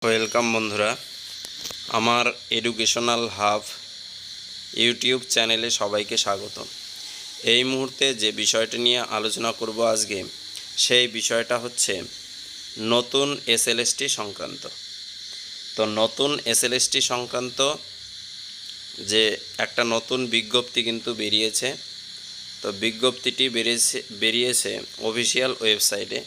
Welcome বন্ধুরা, আমার educational hub YouTube চ্যানেলে সবাইকে স্বাগত। এই মুহূর্তে যে বিষয়টা নিয়ে আলোচনা করব আজকে, সেই বিষয়টা হচ্ছে নতুন এসএলএসটি সংক্রান্ত। তো নতুন এসএলএসটি সংক্রান্ত যে একটা নতুন বিজ্ঞপ্তি কিন্তু বেরিয়েছে। তো বিজ্ঞপ্তিটি বেরিয়েছে অফিসিয়াল ওয়েবসাইটে।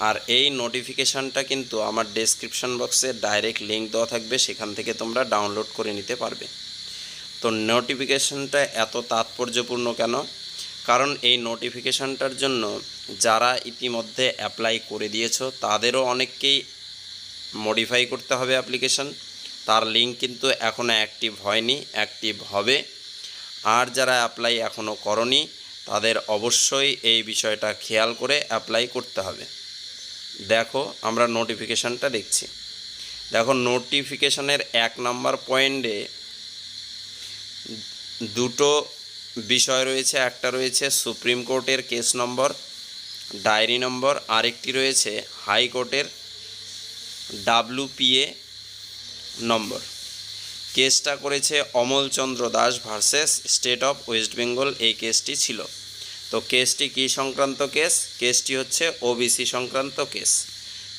আর এই নোটিফিকেশানটা কিন্তু আমার ডেসক্রিপশন বক্সে ডাইরেক্ট লিঙ্ক দেওয়া থাকবে, সেখান থেকে তোমরা ডাউনলোড করে নিতে পারবে। তো নোটিফিকেশানটা এত তাৎপর্যপূর্ণ কেন? কারণ এই নোটিফিকেশানটার জন্য যারা ইতিমধ্যে অ্যাপ্লাই করে দিয়েছো তাদেরও অনেককেই মডিফাই করতে হবে অ্যাপ্লিকেশান। তার লিঙ্ক কিন্তু এখনও অ্যাক্টিভ হয়নি, অ্যাক্টিভ হবে। আর যারা অ্যাপ্লাই এখনও করনি তাদের অবশ্যই এই বিষয়টা খেয়াল করে অ্যাপ্লাই করতে হবে। দেখো, আমরা নোটিফিকেশানটা দেখছি। দেখো, নোটিফিকেশানের 1 নম্বর পয়েন্টে দুটো বিষয় রয়েছে। একটা রয়েছে সুপ্রিম কোর্টের কেস নম্বর, ডায়েরি নম্বর, আরেকটি রয়েছে হাইকোর্টের WPA নম্বর। কেসটা করেছে Amalchandra Das versus state of West Bengal, এই কেসটি ছিল। তো কেসটি কী সংক্রান্ত কেস? কেসটি হচ্ছে ওবিসি সংক্রান্ত কেস।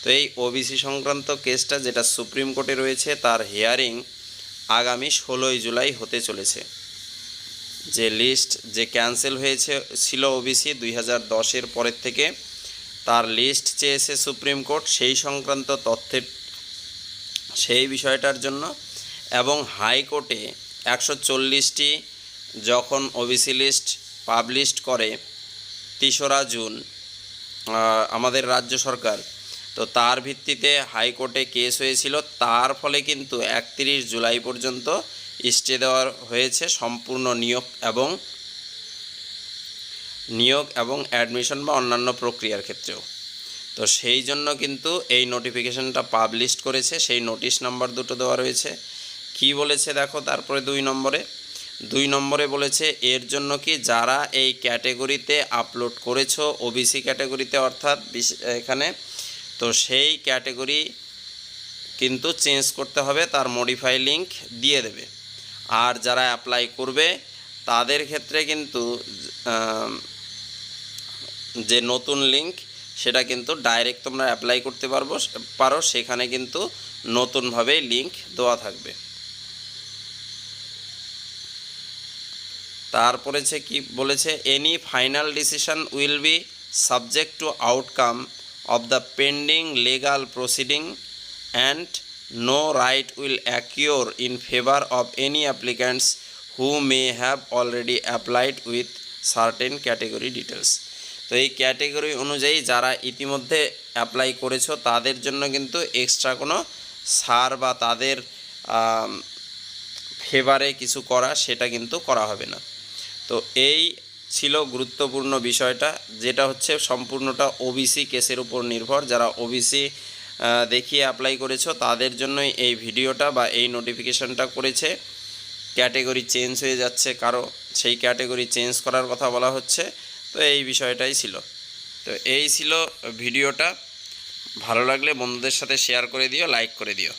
তো এই ওবিসি সংক্রান্ত কেসটা যেটা সুপ্রিম কোর্টে রয়েছে, তার হিয়ারিং আগামী 16ই জুলাই হতে চলেছে। যে লিস্ট যে ক্যান্সেল ছিল ওবিসি 2010-এর পরের থেকে, তার লিস্ট চেয়েছে সুপ্রিম কোর্ট সেই সংক্রান্ত তথ্যের সেই বিষয়টার জন্য। এবং হাইকোর্টে 140টি যখন ওবিসি লিস্ট পাবলিশ করে 3রা জুন আমাদের রাজ্য সরকার, তো তার ভিত্তিতে হাইকোর্টে কেস হয়েছিল। তার ফলে কিন্তু 31 জুলাই পর্যন্ত স্টে দেওয়া হয়েছে সম্পূর্ণ নিয়োগ এবং অ্যাডমিশন বা অন্যান্য প্রক্রিয়ার ক্ষেত্রেও। তো সেই জন্য কিন্তু এই নোটিফিকেশানটা পাবলিশ করেছে। সেই নোটিশ নাম্বার দুটো দেওয়া রয়েছে। কি বলেছে দেখো, তারপরে 2 নম্বরে বলেছে এর জন্য কি যারা এই ক্যাটেগরিতে আপলোড করেছো ওবিসি ক্যাটেগরিতে, অর্থাৎ এখানে, তো সেই ক্যাটেগরি কিন্তু চেঞ্জ করতে হবে, তার মডিফাই লিঙ্ক দিয়ে দেবে। আর যারা অ্যাপ্লাই করবে তাদের ক্ষেত্রে কিন্তু যে নতুন লিঙ্ক, সেটা কিন্তু ডাইরেক্ট তোমরা অ্যাপ্লাই করতে পারো, সেখানে কিন্তু নতুনভাবেই লিঙ্ক দেওয়া থাকবে। তারপরে কি বলেছে, any final decision will be subject to outcome of the pending legal proceeding and no right will accrue in favour of any applicants who may have already applied with certain category details. তো এই category অনুযায়ী যারা ইতিমধ্যে apply করেছো তাদের জন্য কিন্তু extra কোনো ছাড় বা তাদের ফেভারে কিছু করা, সেটা কিন্তু করা হবে না। তো এই ছিল গুরুত্বপূর্ণ বিষয়টা, যেটা হচ্ছে সম্পূর্ণটা ওবিসি কেসের উপর নির্ভর। যারা ওবিসি দেখিয়ে অ্যাপ্লাই করেছো তাদের জন্যই এই ভিডিওটা বা এই নোটিফিকেশানটা করেছে। ক্যাটেগরি চেঞ্জ হয়ে যাচ্ছে কারো, সেই ক্যাটেগরি চেঞ্জ করার কথা বলা হচ্ছে। তো এই বিষয়টাই ছিল। তো এই ছিল ভিডিওটা। ভালো লাগলে বন্ধুদের সাথে শেয়ার করে দিও, লাইক করে দিও।